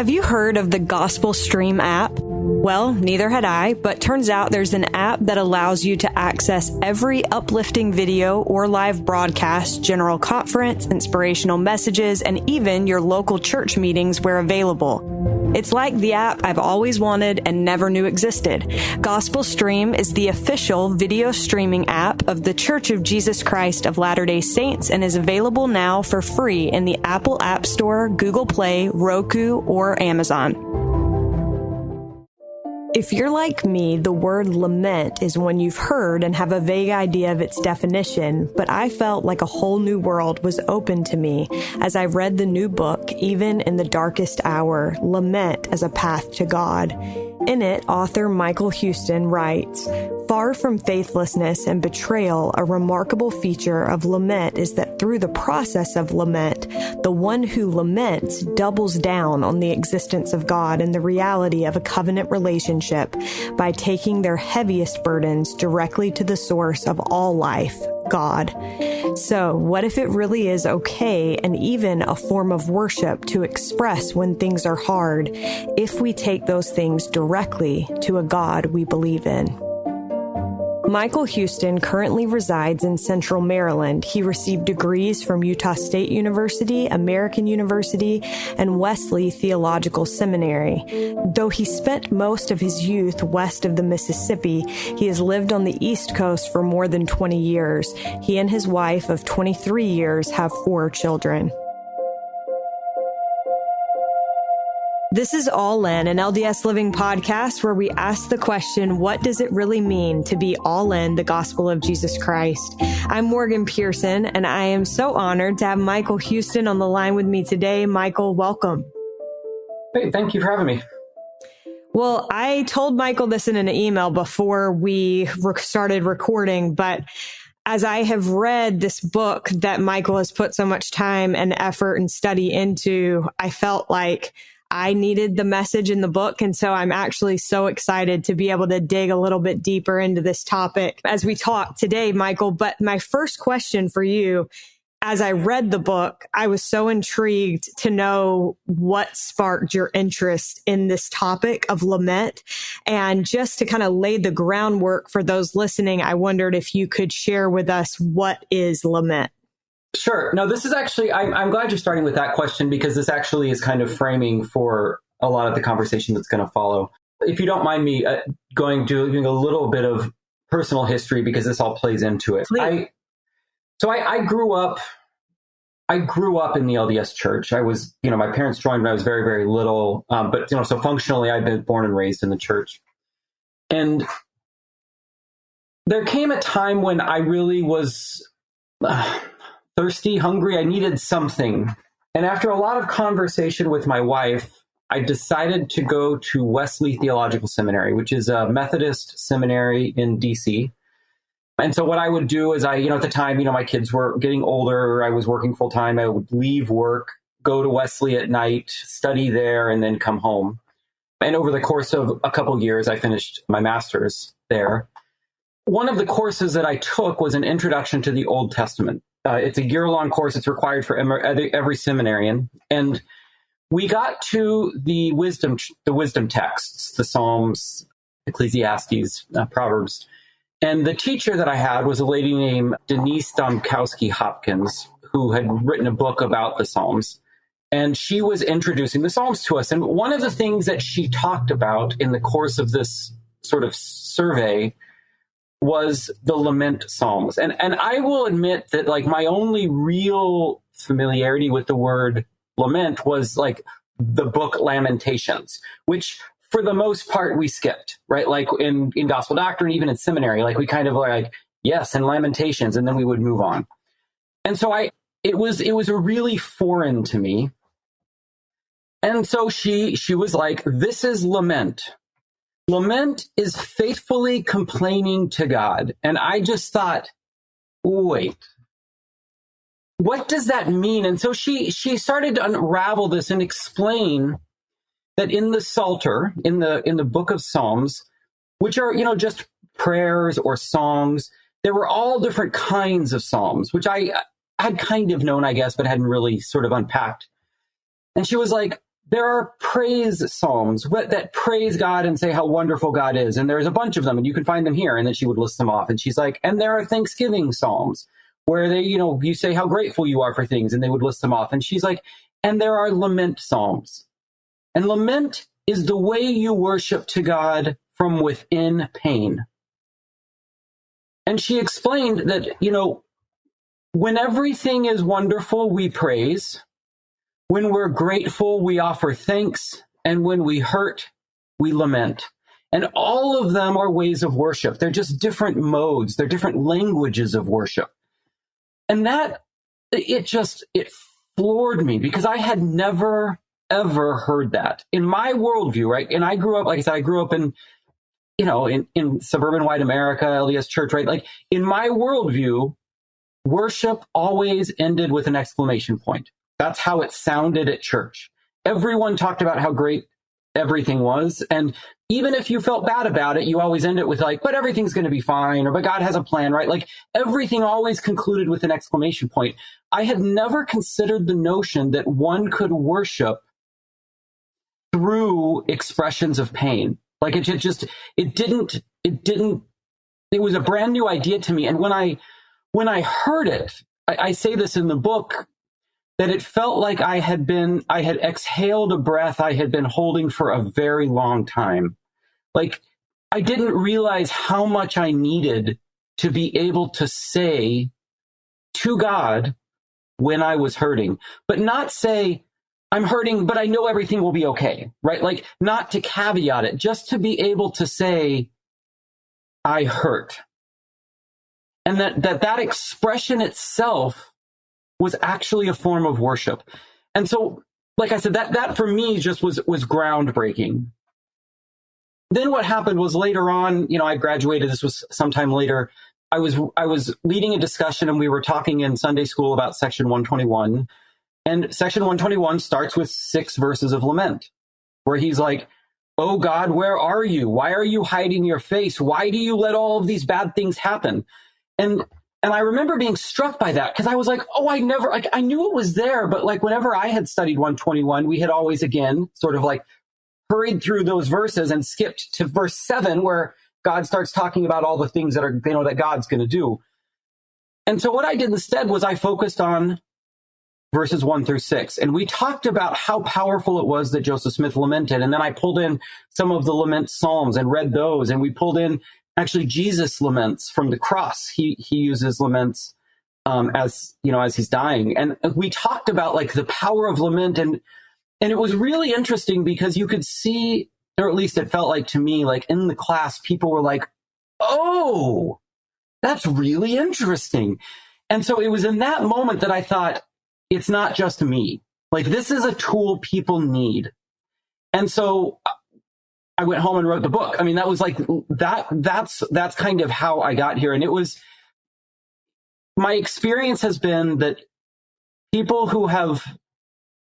Have you heard of the Gospel Stream app? Well, neither had I, but turns out there's an app that allows you to access every uplifting video or live broadcast, general conference, inspirational messages, and even your local church meetings where available. It's like the app I've always wanted and never knew existed. Gospel Stream is the official video streaming app of The Church of Jesus Christ of Latter-day Saints and is available now for free in the Apple App Store, Google Play, Roku, or Amazon. If you're like me, the word lament is one you've heard and have a vague idea of its definition, but I felt like a whole new world was open to me as I read the new book, Even in the Darkest Hour, Lament as a Path to God. In it, author Michael Huston writes, "Far from faithlessness and betrayal, a remarkable feature of lament is that through the process of lament, the one who laments doubles down on the existence of God and the reality of a covenant relationship by taking their heaviest burdens directly to the source of all life, God." So, what if it really is okay and even a form of worship to express when things are hard if we take those things directly to a God we believe in? Michael Huston currently resides in Central Maryland. He received degrees from Utah State University, American University, and Wesley Theological Seminary. Though he spent most of his youth west of the Mississippi, he has lived on the East Coast for more than 20 years. He and his wife of 23 years have 4 children. This is All In, an LDS Living podcast where we ask the question, what does it really mean to be all in the gospel of Jesus Christ? I'm Morgan Pearson, and I am so honored to have Michael Huston on the line with me today. Michael, welcome. Hey, thank you for having me. Well, I told Michael this in an email before we started recording, but as I have read this book that Michael has put so much time and effort and study into, I felt like I needed the message in the book. And so I'm actually so excited to be able to dig a little bit deeper into this topic as we talk today, Michael. But my first question for you, as I read the book, I was so intrigued to know what sparked your interest in this topic of lament. And just to kind of lay the groundwork for those listening, I wondered if you could share with us what is lament. Sure. No, this is actually, I'm glad you're starting with that question because this actually is kind of framing for a lot of the conversation that's going to follow. If you don't mind me doing a little bit of personal history because this all plays into it. I grew up in the LDS church. I was, my parents joined when I was very, very little. But so functionally I've been born and raised in the church. And there came a time when I really was thirsty, hungry. I needed something. And after a lot of conversation with my wife, I decided to go to Wesley Theological Seminary, which is a Methodist seminary in DC. And so what I would do is at the time, my kids were getting older. I was working full time. I would leave work, go to Wesley at night, study there, and then come home. And over the course of a couple of years, I finished my master's there. One of the courses that I took was an introduction to the Old Testament. It's a year-long course. It's required for every seminarian. And we got to the wisdom texts, the Psalms, Ecclesiastes, Proverbs. And the teacher that I had was a lady named Denise Domkowski-Hopkins, who had written a book about the Psalms. And she was introducing the Psalms to us. And one of the things that she talked about in the course of this sort of survey was the lament psalms. And I will admit that my only real familiarity with the word lament was the book Lamentations, which for the most part we skipped, right? In gospel doctrine, even in seminary, we kind of yes, and Lamentations, and then we would move on. And so it was really foreign to me. And so she was like, this is lament. Lament is faithfully complaining to God. And I just thought, wait, what does that mean? And so she started to unravel this and explain that in the Psalter, in the book of Psalms, which are, just prayers or songs, there were all different kinds of psalms, which I had kind of known, I guess, but hadn't really sort of unpacked. And she was like, there are praise psalms that praise God and say how wonderful God is. And there's a bunch of them, and you can find them here. And then she would list them off. And she's like, and there are thanksgiving psalms where they, you say how grateful you are for things, and they would list them off. And she's like, and there are lament psalms. And lament is the way you worship to God from within pain. And she explained that, when everything is wonderful, we praise. When we're grateful, we offer thanks. And when we hurt, we lament. And all of them are ways of worship. They're just different modes. They're different languages of worship. And it floored me because I had never, ever heard that in my worldview, right? And I grew up, like I said, in suburban white America, LDS church, right? Like in my worldview, worship always ended with an exclamation point. That's how it sounded at church. Everyone talked about how great everything was. And even if you felt bad about it, you always end it with like, but everything's going to be fine, or but God has a plan, right? Like everything always concluded with an exclamation point. I had never considered the notion that one could worship through expressions of pain. Like it was a brand new idea to me. And when I heard it, I say this in the book, that it felt like I had exhaled a breath I had been holding for a very long time. Like I didn't realize how much I needed to be able to say to God when I was hurting, but not say, I'm hurting, but I know everything will be okay, right? Like not to caveat it, just to be able to say, I hurt. And that expression itself was actually a form of worship. And so, like I said, that for me just was groundbreaking. Then what happened was later on, I graduated, this was sometime later, I was leading a discussion and we were talking in Sunday school about section 121. And section 121 starts with 6 verses of lament, where he's like, oh God, where are you? Why are you hiding your face? Why do you let all of these bad things happen? And I remember being struck by that because I was like, oh, I knew it was there. But like whenever I had studied 121, we had always, again, sort of like hurried through those verses and skipped to verse 7, where God starts talking about all the things that God's going to do. And so what I did instead was I focused on verses 1 through 6. And we talked about how powerful it was that Joseph Smith lamented. And then I pulled in some of the lament psalms and read those. And we pulled in actually Jesus laments from the cross. He uses laments as he's dying. And we talked about like the power of lament. And it was really interesting because you could see, or at least it felt like to me, like in the class, people were like, oh, that's really interesting. And so it was in that moment that I thought, it's not just me. Like this is a tool people need. And so I went home and wrote the book. I mean, that was like that's kind of how I got here. And it was, my experience has been that people who have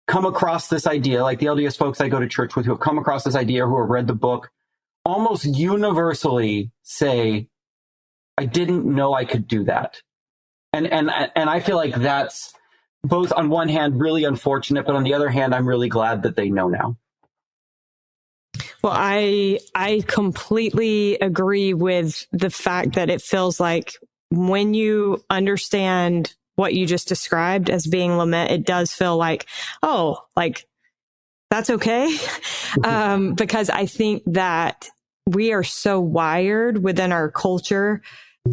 come across this idea, like the LDS folks I go to church with who have come across this idea, who have read the book, almost universally say, I didn't know I could do that. And I feel like that's both on one hand really unfortunate, but on the other hand, I'm really glad that they know now. Well, I completely agree with the fact that it feels like when you understand what you just described as being lament, it does feel like, oh, like that's okay. Because I think that we are so wired within our culture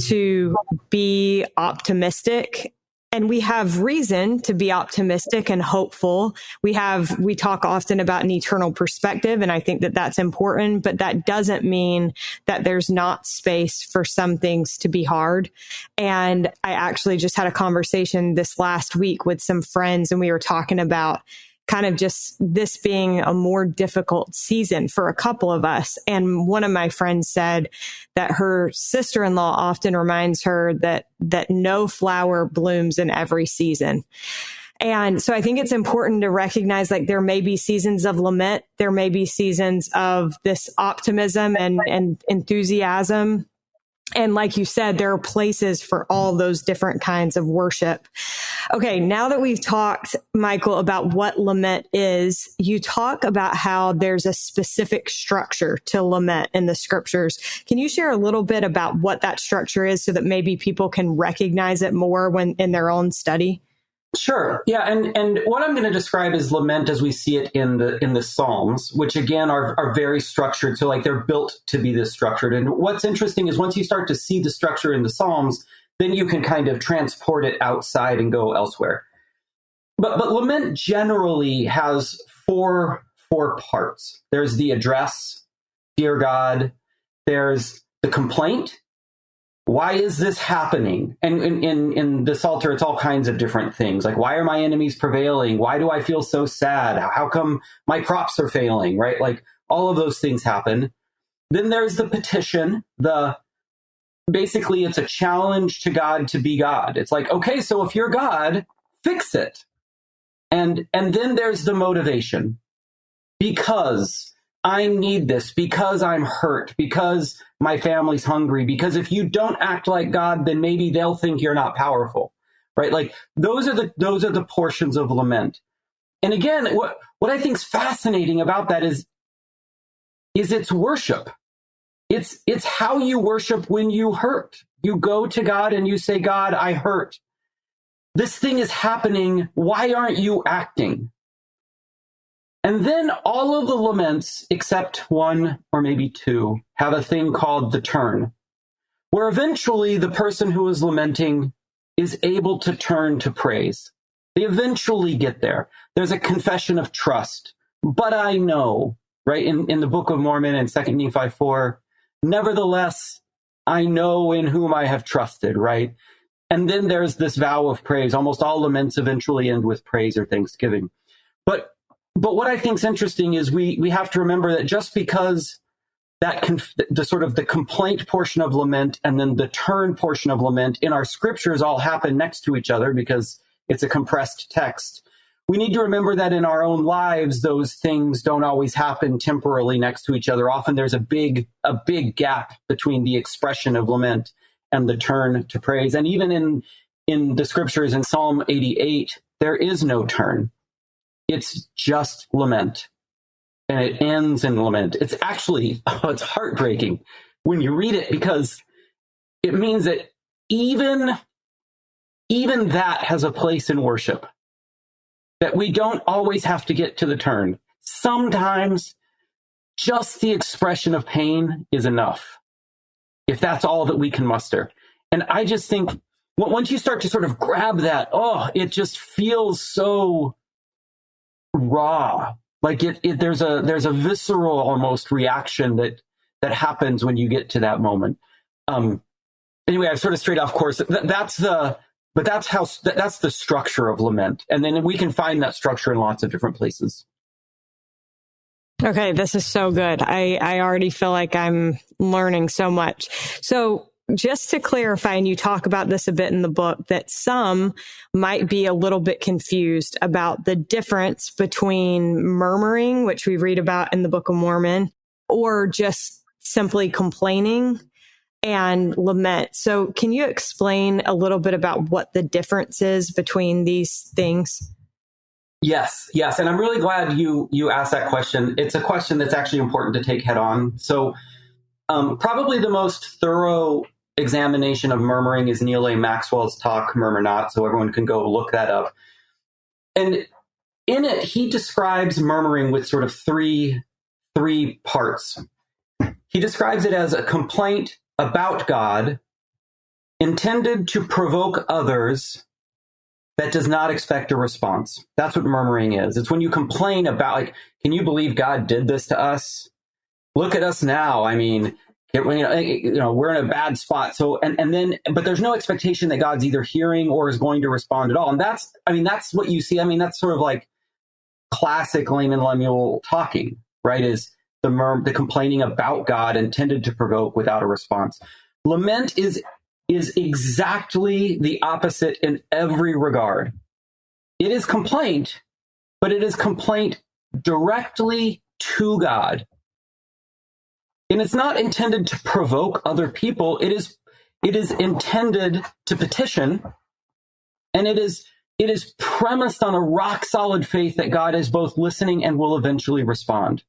to be optimistic. And we have reason to be optimistic and hopeful. We talk often about an eternal perspective, and I think that that's important, but that doesn't mean that there's not space for some things to be hard. And I actually just had a conversation this last week with some friends, and we were talking about kind of just this being a more difficult season for a couple of us. And one of my friends said that her sister-in-law often reminds her that no flower blooms in every season. And so I think it's important to recognize like there may be seasons of lament. There may be seasons of this optimism and enthusiasm. And like you said, there are places for all those different kinds of worship. Okay, now that we've talked, Michael, about what lament is, you talk about how there's a specific structure to lament in the scriptures. Can you share a little bit about what that structure is so that maybe people can recognize it more when in their own study? Sure. Yeah. And what I'm going to describe is lament as we see it in the Psalms, which again are very structured. So like they're built to be this structured. And what's interesting is once you start to see the structure in the Psalms, then you can kind of transport it outside and go elsewhere. But lament generally has four parts. There's the address, dear God. There's the complaint. Why is this happening? And in the Psalter, it's all kinds of different things. Like, why are my enemies prevailing? Why do I feel so sad? How come my crops are failing, right? Like, all of those things happen. Then there's the petition. Basically, it's a challenge to God to be God. It's like, okay, so if you're God, fix it. And then there's the motivation. Because I need this, because I'm hurt, because my family's hungry, because if you don't act like God, then maybe they'll think you're not powerful, right? Like those are the portions of lament. And again, what I think is fascinating about that is it's worship. It's how you worship when you hurt. You go to God and you say, God, I hurt. This thing is happening. Why aren't you acting? And then all of the laments, except one or maybe two, have a thing called the turn, where eventually the person who is lamenting is able to turn to praise. They eventually get there. There's a confession of trust. But I know, right, in the Book of Mormon and 2 Nephi 4, nevertheless, I know in whom I have trusted, right? And then there's this vow of praise. Almost all laments eventually end with praise or thanksgiving. But what I think is interesting is we have to remember that just because the sort of the complaint portion of lament and then the turn portion of lament in our scriptures all happen next to each other because it's a compressed text, we need to remember that in our own lives, those things don't always happen temporally next to each other. Often there's a big gap between the expression of lament and the turn to praise. And even in the scriptures in Psalm 88, there is no turn. It's just lament, and it ends in lament. It's actually, it's heartbreaking when you read it because it means that even that has a place in worship, that we don't always have to get to the turn. Sometimes just the expression of pain is enough, if that's all that we can muster. And I just think once you start to sort of grab that, it just feels so raw. Like there's a visceral almost reaction that happens when you get to that moment. Anyway, I've sort of strayed off course. That's the structure of lament, and then we can find that structure in lots of different places. Okay, this is so good. I already feel like I'm learning so much. So just to clarify, and you talk about this a bit in the book, that some might be a little bit confused about the difference between murmuring, which we read about in the Book of Mormon, or just simply complaining, and lament. So can you explain a little bit about what the difference is between these things? Yes. And I'm really glad you asked that question. It's a question that's actually important to take head on. So probably the most thorough examination of murmuring is Neal A. Maxwell's talk, Murmur Not, so everyone can go look that up. And in it, he describes murmuring with sort of three parts. He describes it as a complaint about God intended to provoke others that does not expect a response. That's what murmuring is. It's when you complain about, like, can you believe God did this to us? Look at us now. I mean, we're in a bad spot. So, but there's no expectation that God's either hearing or is going to respond at all. And that's what you see. I mean, that's sort of like classic Layman Lemuel talking, right? Is the complaining about God intended to provoke without a response. Lament is exactly the opposite in every regard. It is complaint, but it is complaint directly to God. And it's not intended to provoke other people. It is intended to petition, and it is premised on a rock solid faith that God is both listening and will eventually respond.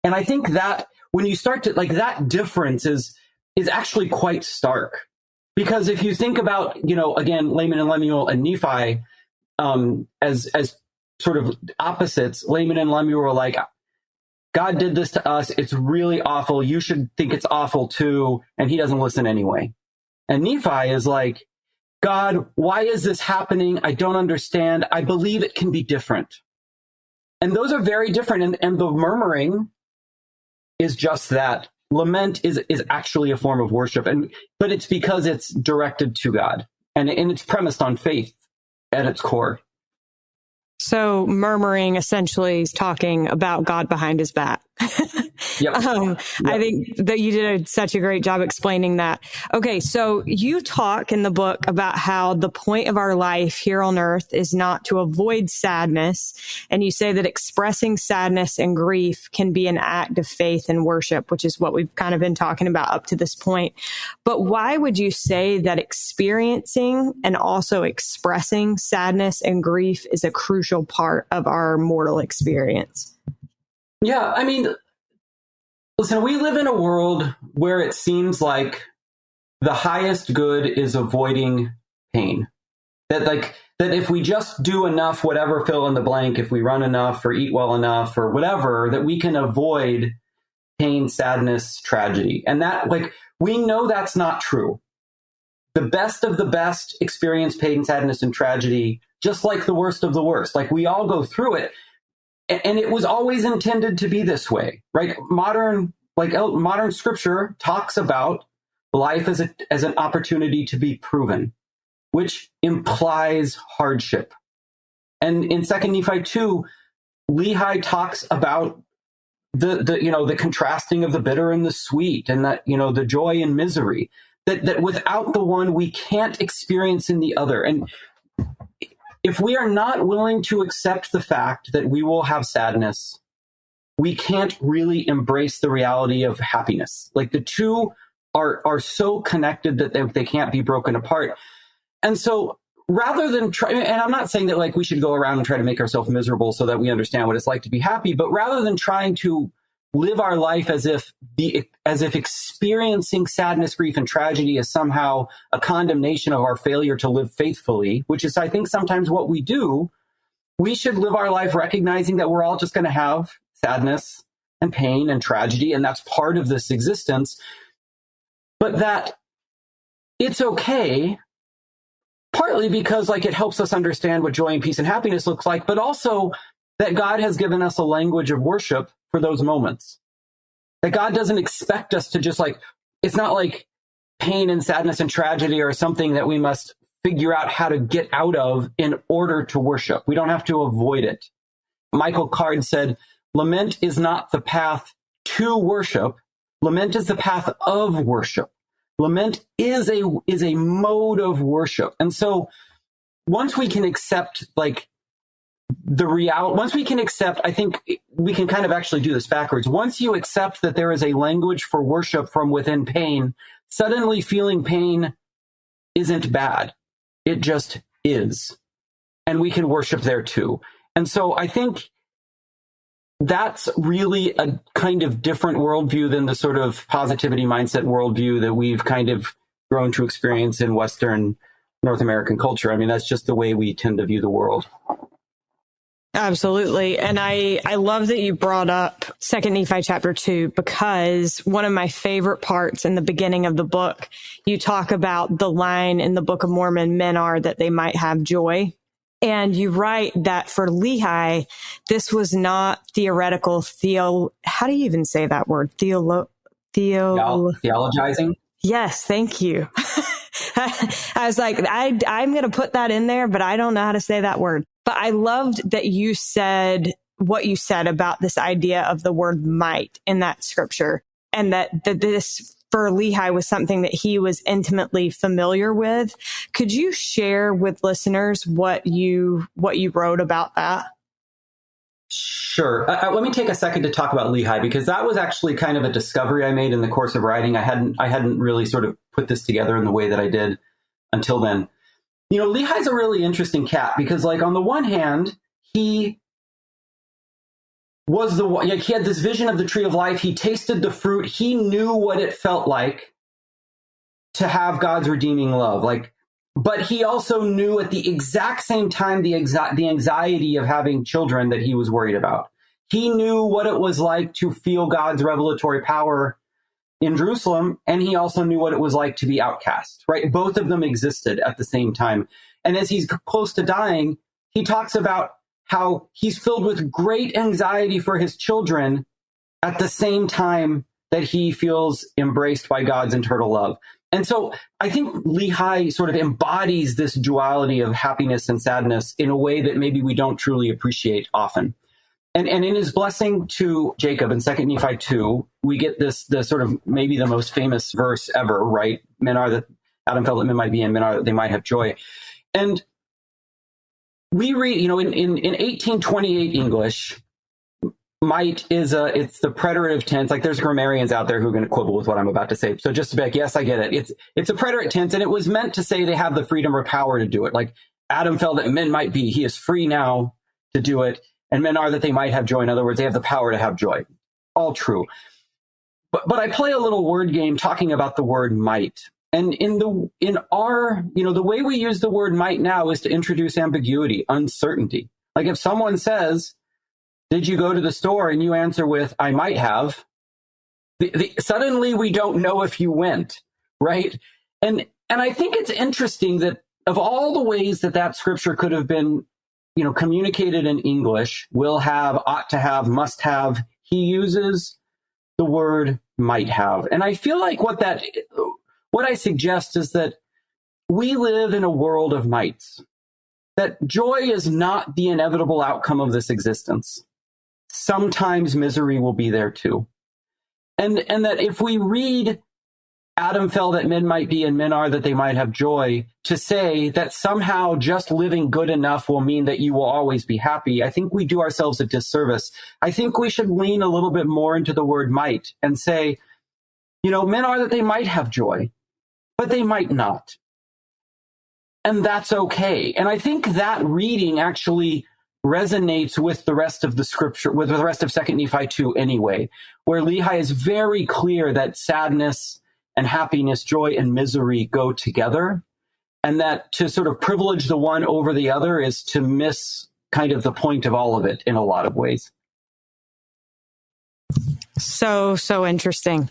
And I think that when you start to that difference is actually quite stark, because if you think about, again, Lament and Lemuel and Nephi as sort of opposites, Lament and Lemuel were like, God did this to us. It's really awful. You should think it's awful too. And he doesn't listen anyway. And Nephi is like, God, why is this happening? I don't understand. I believe it can be different. And those are very different. And the murmuring is just that. Lament is actually a form of worship. But it's because it's directed to God. And it's premised on faith at its core. So murmuring essentially is talking about God behind his back. Yep. Yep. I think that you did such a great job explaining that. Okay, so you talk in the book about how the point of our life here on earth is not to avoid sadness. And you say that expressing sadness and grief can be an act of faith and worship, which is what we've kind of been talking about up to this point. But why would you say that experiencing and also expressing sadness and grief is a crucial part of our mortal experience? Yeah, I mean, listen, we live in a world where it seems like the highest good is avoiding pain. That if we just do enough, whatever, fill in the blank, if we run enough or eat well enough or whatever, that we can avoid pain, sadness, tragedy. And that, we know that's not true. The best of the best experience pain, sadness, and tragedy, just like the worst of the worst. We all go through it. And it was always intended to be this way, right? Modern scripture talks about life as an opportunity to be proven, which implies hardship. And in 2 Nephi 2, Lehi talks about the contrasting of the bitter and the sweet, and that, the joy and misery, that without the one we can't experience in the other. And if we are not willing to accept the fact that we will have sadness, we can't really embrace the reality of happiness. The two are so connected that they can't be broken apart. And so rather than and I'm not saying that we should go around and try to make ourselves miserable so that we understand what it's like to be happy, but rather than trying to live our life as if experiencing sadness, grief, and tragedy is somehow a condemnation of our failure to live faithfully, which is, I think, sometimes what we do, we should live our life recognizing that we're all just going to have sadness and pain and tragedy, and that's part of this existence, but that it's okay, partly because it helps us understand what joy and peace and happiness looks like, but also that God has given us a language of worship for those moments. That God doesn't expect us to just it's not like pain and sadness and tragedy are something that we must figure out how to get out of in order to worship. We don't have to avoid it. Michael Card said, lament is not the path to worship. Lament is the path of worship. Lament is a mode of worship. And so once we can accept once we can accept, I think we can kind of actually do this backwards. Once you accept that there is a language for worship from within pain, suddenly feeling pain isn't bad. It just is. And we can worship there too. And so I think that's really a kind of different worldview than the sort of positivity mindset worldview that we've kind of grown to experience in Western North American culture. I mean, that's just the way we tend to view the world. Absolutely. And I love that you brought up 2 Nephi chapter 2, because one of my favorite parts in the beginning of the book, you talk about the line in the Book of Mormon, men are that they might have joy. And you write that for Lehi, this was not theoretical how do you even say that word? Theologizing? Yes, thank you. I was like, I'm going to put that in there, but I don't know how to say that word. But I loved that you said what you said about this idea of the word might in that scripture, and that this for Lehi was something that he was intimately familiar with. Could you share with listeners what you wrote about that? Sure. Let me take a second to talk about Lehi, because that was actually kind of a discovery I made in the course of writing. I hadn't really sort of put this together in the way that I did until then. Lehi's a really interesting cat because, like, on the one hand, he was he had this vision of the tree of life. He tasted the fruit. He knew what it felt like to have God's redeeming love. But he also knew at the exact same time the anxiety of having children that he was worried about. He knew what it was like to feel God's revelatory power in Jerusalem, and he also knew what it was like to be outcast, right? Both of them existed at the same time. And as he's close to dying, he talks about how he's filled with great anxiety for his children at the same time that he feels embraced by God's eternal love. And so I think Lehi sort of embodies this duality of happiness and sadness in a way that maybe we don't truly appreciate often. And in his blessing to Jacob in 2 Nephi 2, we get the sort of maybe the most famous verse ever, right? Men are that Adam felt that men might be, and men are that they might have joy. And we read, in 1828 English, might it's the preteritive tense. Like, there's grammarians out there who are going to quibble with what I'm about to say. So just to be like, yes, I get it. It's a preterite tense, and it was meant to say they have the freedom or power to do it. Like, Adam felt that men might be. He is free now to do it. And men are that they might have joy. In other words, they have the power to have joy. All true. But I play a little word game talking about the word might. And in our, the way we use the word might now is to introduce ambiguity, uncertainty. Like, if someone says, did you go to the store? And you answer with, I might have. Suddenly we don't know if you went, right? And I think it's interesting that of all the ways that scripture could have been, communicated in English, will have, ought to have, must have, he uses the word might have. And I feel like what I suggest is that we live in a world of mights, that joy is not the inevitable outcome of this existence. Sometimes misery will be there too. And that if we read Adam fell that men might be and men are that they might have joy, to say that somehow just living good enough will mean that you will always be happy, I think we do ourselves a disservice. I think we should lean a little bit more into the word might and say, men are that they might have joy, but they might not. And that's okay. And I think that reading actually resonates with the rest of the scripture, with the rest of 2 Nephi 2 anyway, where Lehi is very clear that sadness and happiness, joy and misery go together, and that to sort of privilege the one over the other is to miss kind of the point of all of it in a lot of ways. So interesting.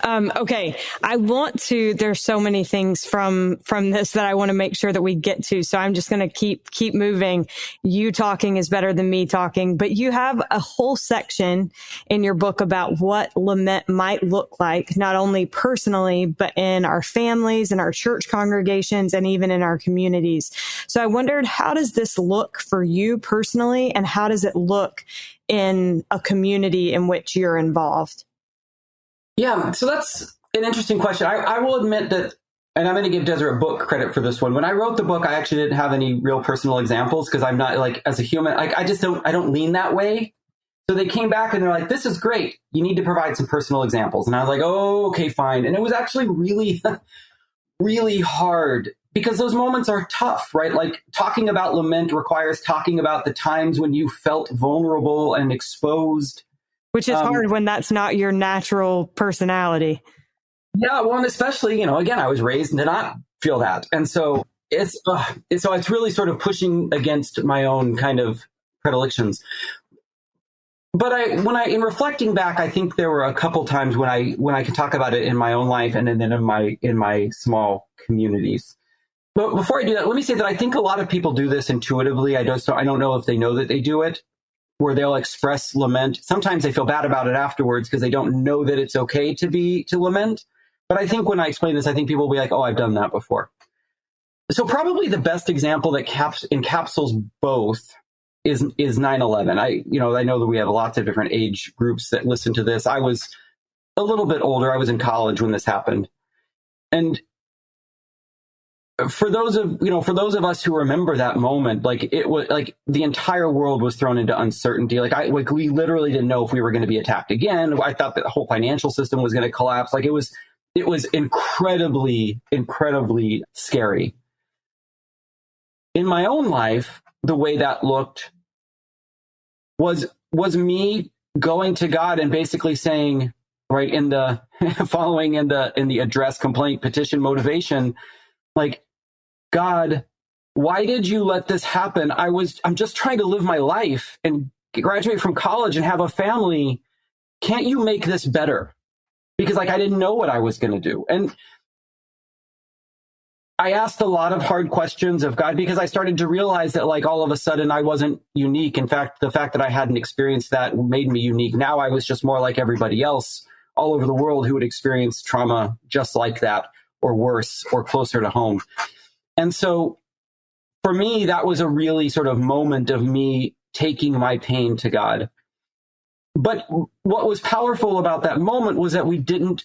Okay. There's so many things from this that I want to make sure that we get to. So I'm just going to keep moving. You talking is better than me talking, but you have a whole section in your book about what lament might look like, not only personally, but in our families, in our church congregations, and even in our communities. So I wondered, how does this look for you personally? And how does it look in a community in which you're involved? Yeah, so that's an interesting question. I will admit that, and I'm going to give Desiree Book credit for this one. When I wrote the book, I actually didn't have any real personal examples because I'm not, like, as a human, like, I don't lean that way. So they came back and they're like, this is great. You need to provide some personal examples. And I was like, oh, okay, fine. And it was actually really, really hard because those moments are tough, right? Like, talking about lament requires talking about the times when you felt vulnerable and exposed. Which is hard when that's not your natural personality. Yeah, well, and especially, again, I was raised to not feel that. And so it's really sort of pushing against my own kind of predilections. But in reflecting back, I think there were a couple times when I could talk about it in my own life and then in my small communities. But before I do that, let me say that I think a lot of people do this intuitively. I don't know if they know that they do it, where they'll express lament. Sometimes they feel bad about it afterwards because they don't know that it's okay to lament. But I think when I explain this, I think people will be like, oh, I've done that before. So probably the best example that encapsulates both is 9/11. I know that we have lots of different age groups that listen to this. I was a little bit older. I was in college when this happened. And for those of us who remember that moment, like it was like the entire world was thrown into uncertainty. Like we literally didn't know if we were going to be attacked again. I thought that the whole financial system was going to collapse. Like it was incredibly, incredibly scary. In my own life, the way that looked was me going to God and basically saying, right, in the following in the address, complaint, petition, motivation, like, God, why did you let this happen? I'm just trying to live my life and graduate from college and have a family. Can't you make this better? Because like I didn't know what I was going to do. And I asked a lot of hard questions of God because I started to realize that like all of a sudden I wasn't unique. In fact, the fact that I hadn't experienced that made me unique. Now I was just more like everybody else all over the world who had experienced trauma just like that, or worse, or closer to home. And so for me, that was a really sort of moment of me taking my pain to God. But what was powerful about that moment was that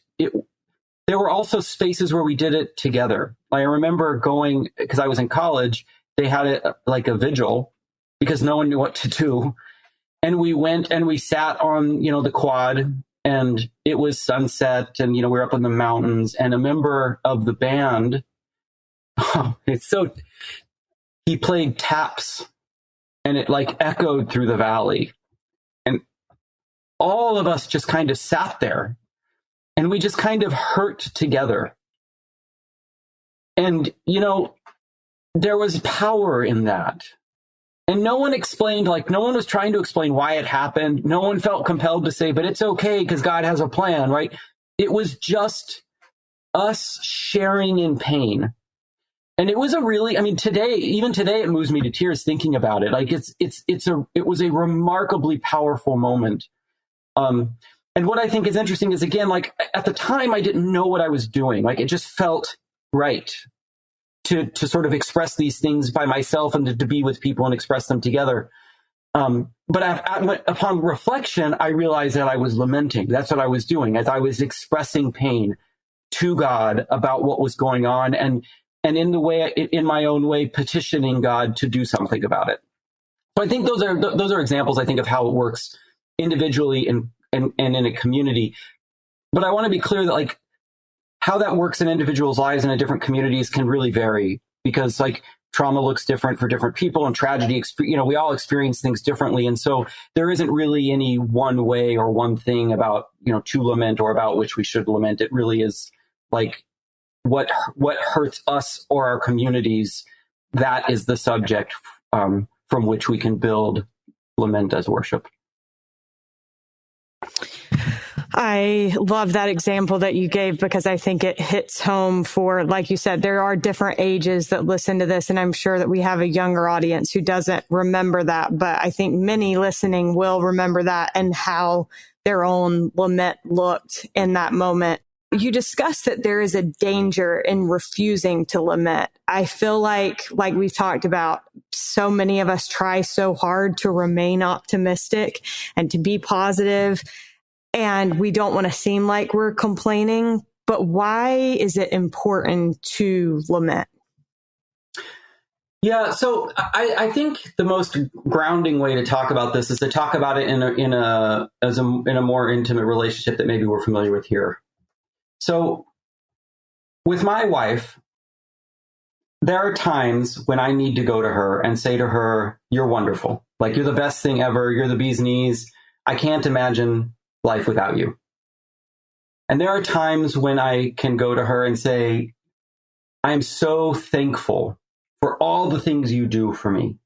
there were also spaces where we did it together. I remember going, because I was in college, they had a vigil because no one knew what to do. And we went and we sat on, the quad, and it was sunset, and, we were up in the mountains, and a member of the band, he played taps, and it like echoed through the valley. And all of us just kind of sat there, and we just kind of hurt together. And, there was power in that. And no one was trying to explain why it happened. No one felt compelled to say, but it's okay because God has a plan, right? It was just us sharing in pain. And it was even today, it moves me to tears thinking about it. Like it was a remarkably powerful moment. And what I think is interesting is, again, like at the time I didn't know what I was doing. Like it just felt right to sort of express these things by myself and to be with people and express them together. But upon reflection, I realized that I was lamenting. That's what I was doing, as I was expressing pain to God about what was going on, and in my own way, petitioning God to do something about it. So I think those are examples, I think, of how it works individually and in a community. But I want to be clear that like how that works in individuals' lives and in different communities can really vary, because like trauma looks different for different people, and tragedy, we all experience things differently. And so there isn't really any one way or one thing about, to lament or about which we should lament. It really is like what hurts us or our communities. That is the subject from which we can build lament as worship. I love that example that you gave, because I think it hits home for, like you said, there are different ages that listen to this, and I'm sure that we have a younger audience who doesn't remember that, but I think many listening will remember that and how their own lament looked in that moment. You discussed that there is a danger in refusing to lament. I feel like we've talked about, so many of us try so hard to remain optimistic and to be positive, and we don't want to seem like we're complaining. But why is it important to lament? Yeah, so I think the most grounding way to talk about this is to talk about it in a more intimate relationship that maybe we're familiar with here. So with my wife, there are times when I need to go to her and say to her, "You're wonderful. Like, you're the best thing ever. You're the bee's knees. I can't imagine life without you." And there are times when I can go to her and say, "I am so thankful for all the things you do for me."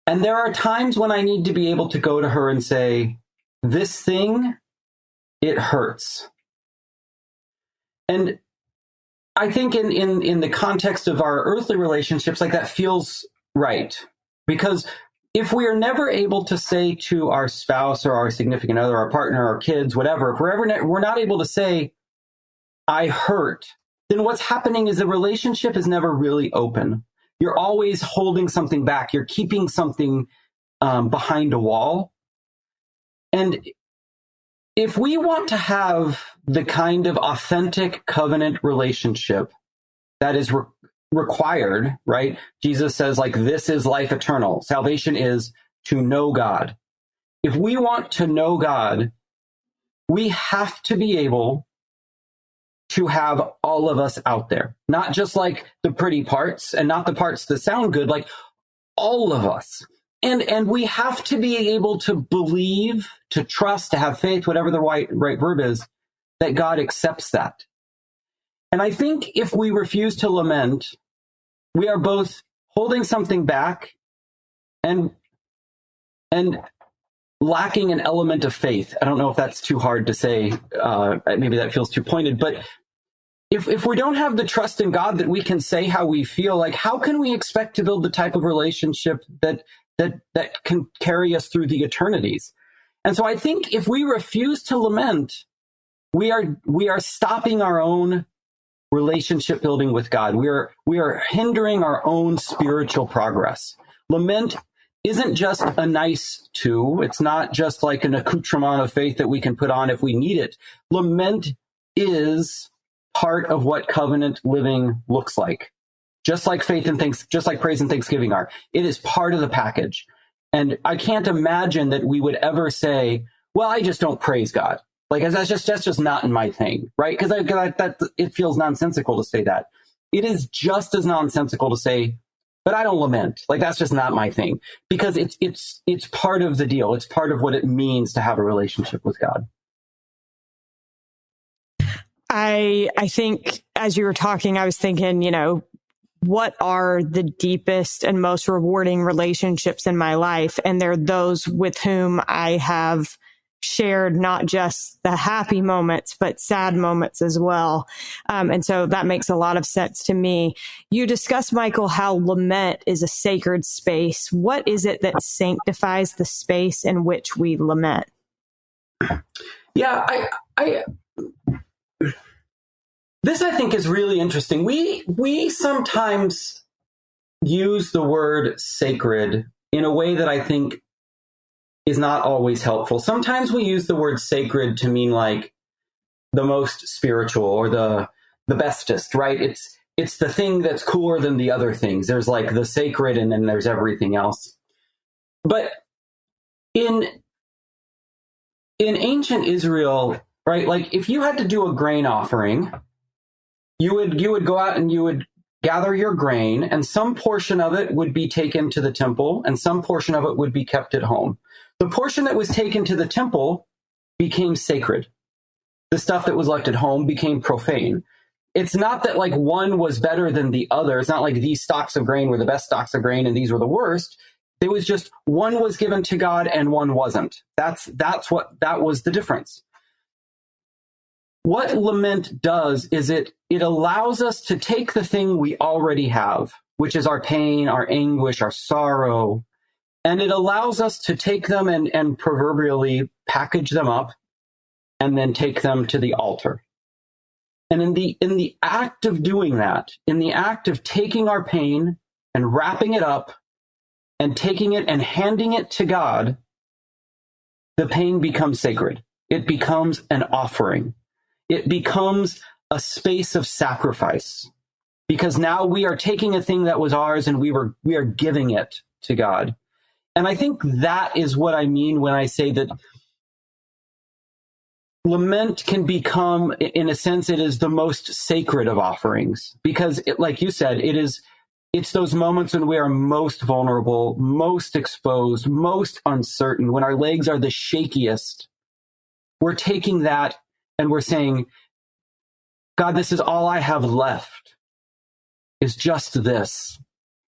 And there are times when I need to be able to go to her and say, "This thing, it hurts." And I think in the context of our earthly relationships, like, that feels right. Because if we are never able to say to our spouse or our significant other, our partner, our kids, whatever, if we're not able to say, "I hurt," then what's happening is the relationship is never really open. You're always holding something back. You're keeping something behind a wall. And if we want to have the kind of authentic covenant relationship that is required, right? Jesus says, like, this is life eternal. Salvation is to know God. If we want to know God, we have to be able to have all of us out there, not just like the pretty parts and not the parts that sound good, like all of us. And we have to be able to believe, to trust, to have faith, whatever the right verb is, that God accepts that. And I think if we refuse to lament, we are both holding something back and lacking an element of faith. I don't know if that's too hard to say. Maybe that feels too pointed. But if we don't have the trust in God that we can say how we feel, like, how can we expect to build the type of relationship that can carry us through the eternities? And so I think if we refuse to lament, we are stopping our own relationship building with God. We are hindering our own spiritual progress. Lament isn't just a nice to. It's not just like an accoutrement of faith that we can put on if we need it. Lament is part of what covenant living looks like. Just like faith and just like praise and thanksgiving are. It is part of the package. And I can't imagine that we would ever say, well, I just don't praise God. Like, that's just not in my thing, right? Because it feels nonsensical to say that. It is just as nonsensical to say, but I don't lament. Like, that's just not my thing. Because it's part of the deal. It's part of what it means to have a relationship with God. I think as you were talking, I was thinking, what are the deepest and most rewarding relationships in my life? And they're those with whom I have shared not just the happy moments, but sad moments as well. And so that makes a lot of sense to me. You discussed, Michael, how lament is a sacred space. What is it that sanctifies the space in which we lament? Yeah, this, I think, is really interesting. We sometimes use the word sacred in a way that I think is not always helpful. Sometimes we use the word sacred to mean like the most spiritual or the bestest, right? It's the thing that's cooler than the other things. There's like the sacred and then there's everything else. But in ancient Israel, right, like if you had to do a grain offering, you would go out and you would gather your grain, and some portion of it would be taken to the temple and some portion of it would be kept at home. The portion that was taken to the temple became sacred. The stuff that was left at home became profane. It's not that like one was better than the other. It's not like these stalks of grain were the best stalks of grain and these were the worst. It was just one was given to God and one wasn't. That was the difference. What lament does is it allows us to take the thing we already have, which is our pain, our anguish, our sorrow, and it allows us to take them and proverbially package them up and then take them to the altar. And in the act of doing that, in the act of taking our pain and wrapping it up and taking it and handing it to God, the pain becomes sacred. It becomes an offering. It becomes a space of sacrifice, because now we are taking a thing that was ours and we are giving it to God. And I think that is what I mean when I say that lament can become, in a sense, it is the most sacred of offerings, because like you said, it's those moments when we are most vulnerable, most exposed, most uncertain, when our legs are the shakiest. We're taking that and we're saying, God, this is all I have left, is just this.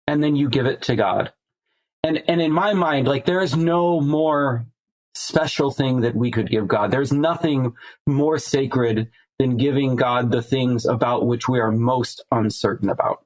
And then you give it to God. And in my mind, like, there is no more special thing that we could give God. There's nothing more sacred than giving God the things about which we are most uncertain about.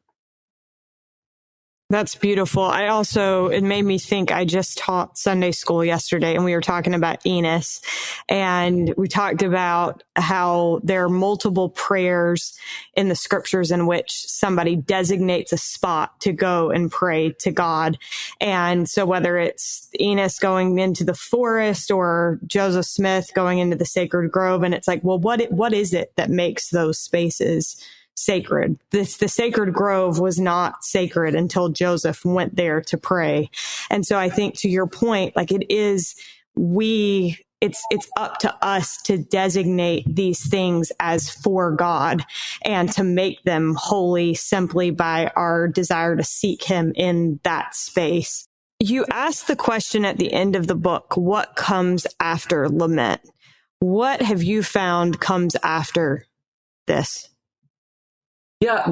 That's beautiful. It made me think, I just taught Sunday school yesterday and we were talking about Enos, and we talked about how there are multiple prayers in the scriptures in which somebody designates a spot to go and pray to God. And so whether it's Enos going into the forest or Joseph Smith going into the sacred grove, and it's like, well, what is it that makes those spaces sacred. The sacred grove was not sacred until Joseph went there to pray. And so I think, to your point, like, it's up to us to designate these things as for God and to make them holy simply by our desire to seek him in that space. You ask the question at the end of the book, what comes after lament? What have you found comes after this? Yeah,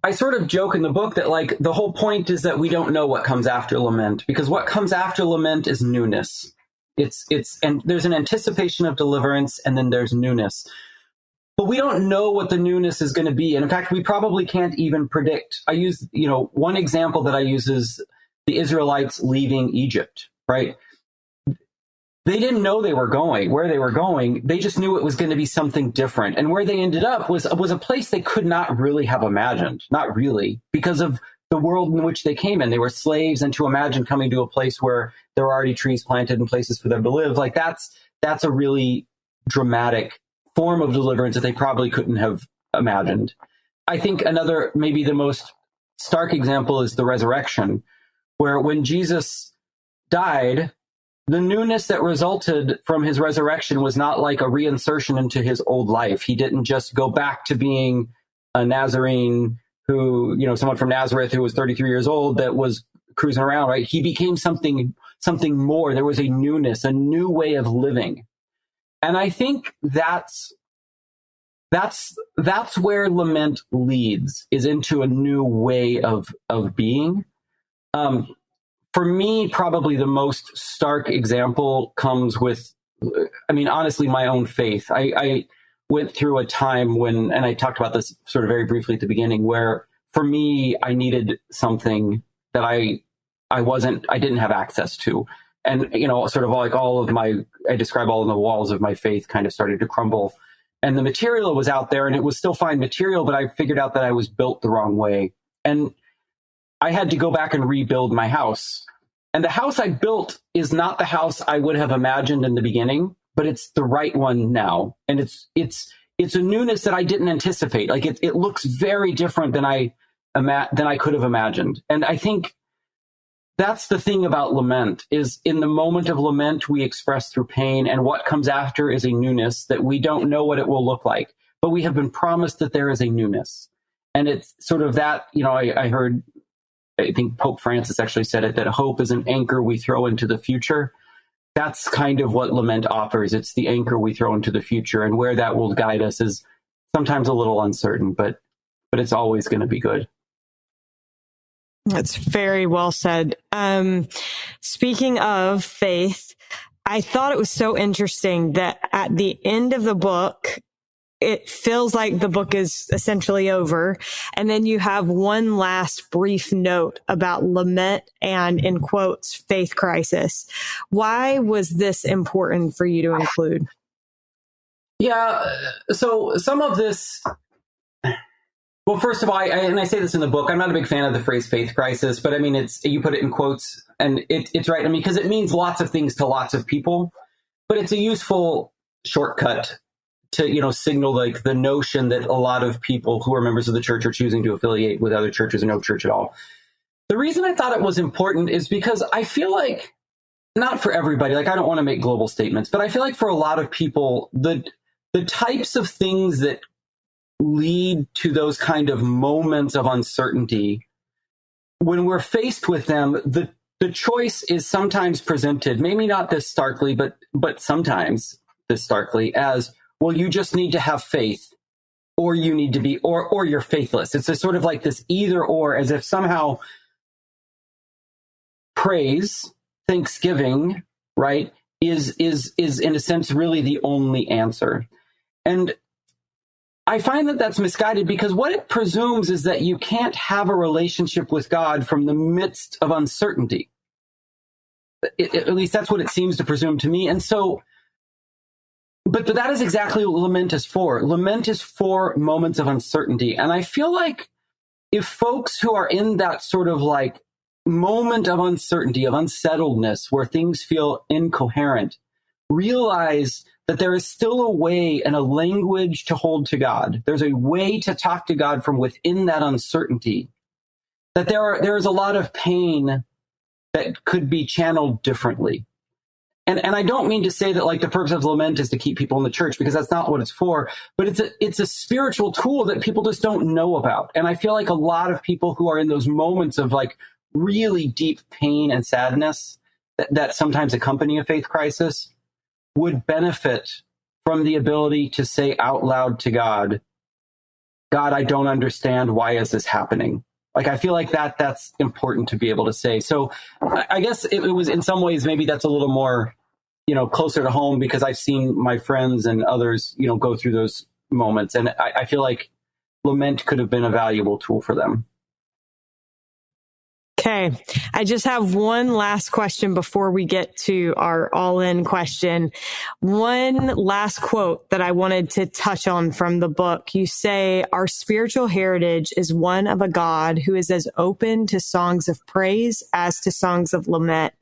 I sort of joke in the book that, like, the whole point is that we don't know what comes after lament, because what comes after lament is newness. And there's an anticipation of deliverance, and then there's newness. But we don't know what the newness is going to be. And in fact, we probably can't even predict. I use, one example that I use is the Israelites leaving Egypt, right? They didn't know where they were going. They just knew it was going to be something different. And where they ended up was a place they could not really have imagined, not really, because of the world in which they came in. They were slaves, and to imagine coming to a place where there were already trees planted and places for them to live, like that's a really dramatic form of deliverance that they probably couldn't have imagined. I think another, maybe the most stark example is the resurrection, where when Jesus died, the newness that resulted from his resurrection was not like a reinsertion into his old life. He didn't just go back to being a Nazarene who, someone from Nazareth who was 33 years old that was cruising around, right? He became something more. There was a newness, a new way of living. And I think that's where lament leads, is into a new way of being. For me, probably the most stark example comes with, honestly, my own faith. I went through a time when, and I talked about this sort of very briefly at the beginning, where for me, I needed something that I didn't have access to. And, sort of like I describe all of the walls of my faith kind of started to crumble. And the material was out there, and it was still fine material, but I figured out that I was built the wrong way. And I had to go back and rebuild my house. And the house I built is not the house I would have imagined in the beginning, but it's the right one now. And it's a newness that I didn't anticipate. Like it looks very different than I could have imagined. And I think that's the thing about lament, is in the moment of lament, we express through pain, and what comes after is a newness that we don't know what it will look like, but we have been promised that there is a newness. And it's sort of that, I think Pope Francis actually said it, that hope is an anchor we throw into the future. That's kind of what lament offers. It's the anchor we throw into the future, and where that will guide us is sometimes a little uncertain, but it's always going to be good. That's very well said. Speaking of faith, I thought it was so interesting that at the end of the book, it feels like the book is essentially over. And then you have one last brief note about lament and, in quotes, faith crisis. Why was this important for you to include? Yeah, so some of this, well, first of all, and I say this in the book, I'm not a big fan of the phrase faith crisis, but you put it in quotes, and it's right. Because it means lots of things to lots of people, but it's a useful shortcut to, signal like the notion that a lot of people who are members of the church are choosing to affiliate with other churches or no church at all. The reason I thought it was important is because I feel like, not for everybody, like I don't want to make global statements, but I feel like for a lot of people, the types of things that lead to those kind of moments of uncertainty, when we're faced with them, the choice is sometimes presented, maybe not this starkly, but sometimes this starkly, as, well, you just need to have faith, or you need to be, or you're faithless. It's a sort of like this either or, as if somehow praise, thanksgiving, right, is in a sense really the only answer. And I find that that's misguided, because what it presumes is that you can't have a relationship with God from the midst of uncertainty. At least that's what it seems to presume to me. And so, but that is exactly what lament is for. Lament is for moments of uncertainty. And I feel like if folks who are in that sort of like moment of uncertainty, of unsettledness, where things feel incoherent, realize that there is still a way and a language to hold to God. There's a way to talk to God from within that uncertainty. That there is a lot of pain that could be channeled differently. And I don't mean to say that like the purpose of lament is to keep people in the church, because that's not what it's for, but it's a spiritual tool that people just don't know about. And I feel like a lot of people who are in those moments of like really deep pain and sadness that sometimes accompany a faith crisis would benefit from the ability to say out loud to God, God, I don't understand. Why is this happening? Like, I feel like that's important to be able to say. So I guess it was in some ways, maybe that's a little more, closer to home, because I've seen my friends and others, go through those moments. And I feel like lament could have been a valuable tool for them. Okay. I just have one last question before we get to our all-in question. One last quote that I wanted to touch on from the book. You say, our spiritual heritage is one of a God who is as open to songs of praise as to songs of lament.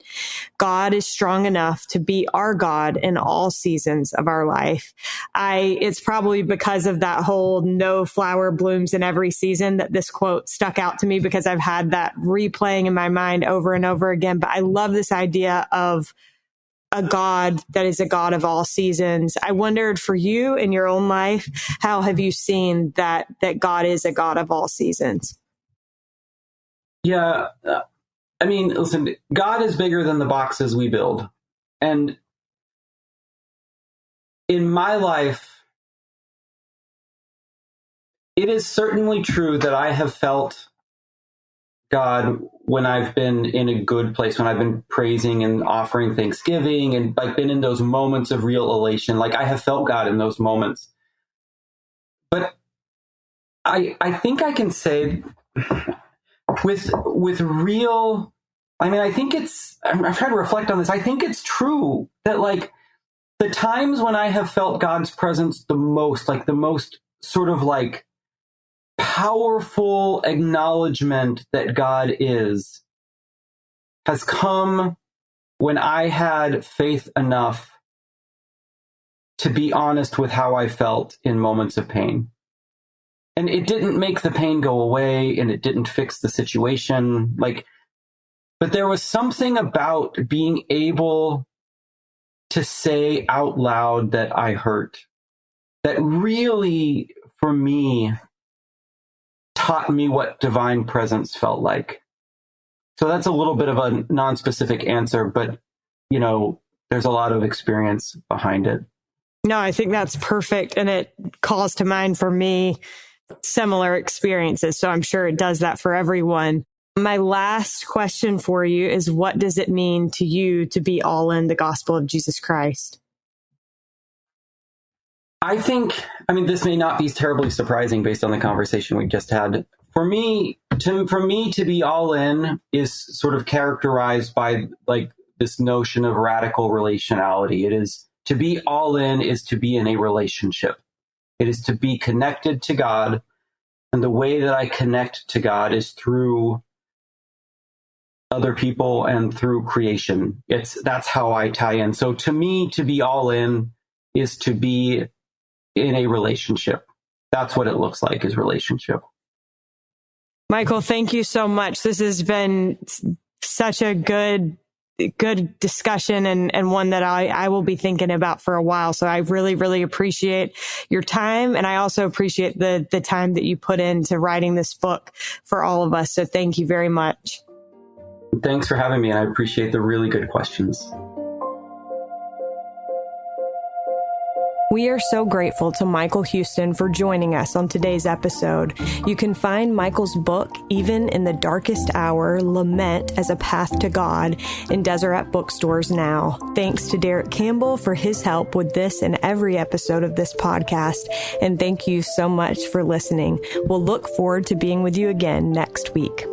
God is strong enough to be our God in all seasons of our life. It's probably because of that whole no flower blooms in every season that this quote stuck out to me, because I've had that replaying in my mind over and over again. But I love this idea of a God that is a God of all seasons. I wondered, for you in your own life, how have you seen that God is a God of all seasons? Yeah. Listen, God is bigger than the boxes we build. And in my life, it is certainly true that I have felt God when I've been in a good place, when I've been praising and offering thanksgiving and like been in those moments of real elation. Like, I have felt God in those moments. But I think I can say with real, I think I'm trying to reflect on this. I think it's true that like the times when I have felt God's presence the most, like the most sort of like powerful acknowledgement that God has come when I had faith enough to be honest with how I felt in moments of pain. And it didn't make the pain go away, and it didn't fix the situation. But there was something about being able to say out loud that I hurt that really, for me, taught me what divine presence felt like. So that's a little bit of a non-specific answer, but, there's a lot of experience behind it. No, I think that's perfect. And it calls to mind for me similar experiences. So I'm sure it does that for everyone. My last question for you is, what does it mean to you to be all in the gospel of Jesus Christ? I think, this may not be terribly surprising based on the conversation we just had. For me to be all in is sort of characterized by like this notion of radical relationality. It is to be all in is to be in a relationship. It is to be connected to God. And the way that I connect to God is through other people and through creation. That's how I tie in. So to me, to be all in is to be in a relationship. That's what it looks like, is relationship. Michael, thank you so much. This has been such a good discussion, and one that I will be thinking about for a while. So I really, really appreciate your time. And I also appreciate the time that you put into writing this book for all of us. So thank you very much. Thanks for having me. And I appreciate the really good questions. We are so grateful to Michael Huston for joining us on today's episode. You can find Michael's book, Even in the Darkest Hour, Lament as a Path to God, in Deseret bookstores now. Thanks to Derek Campbell for his help with this and every episode of this podcast. And thank you so much for listening. We'll look forward to being with you again next week.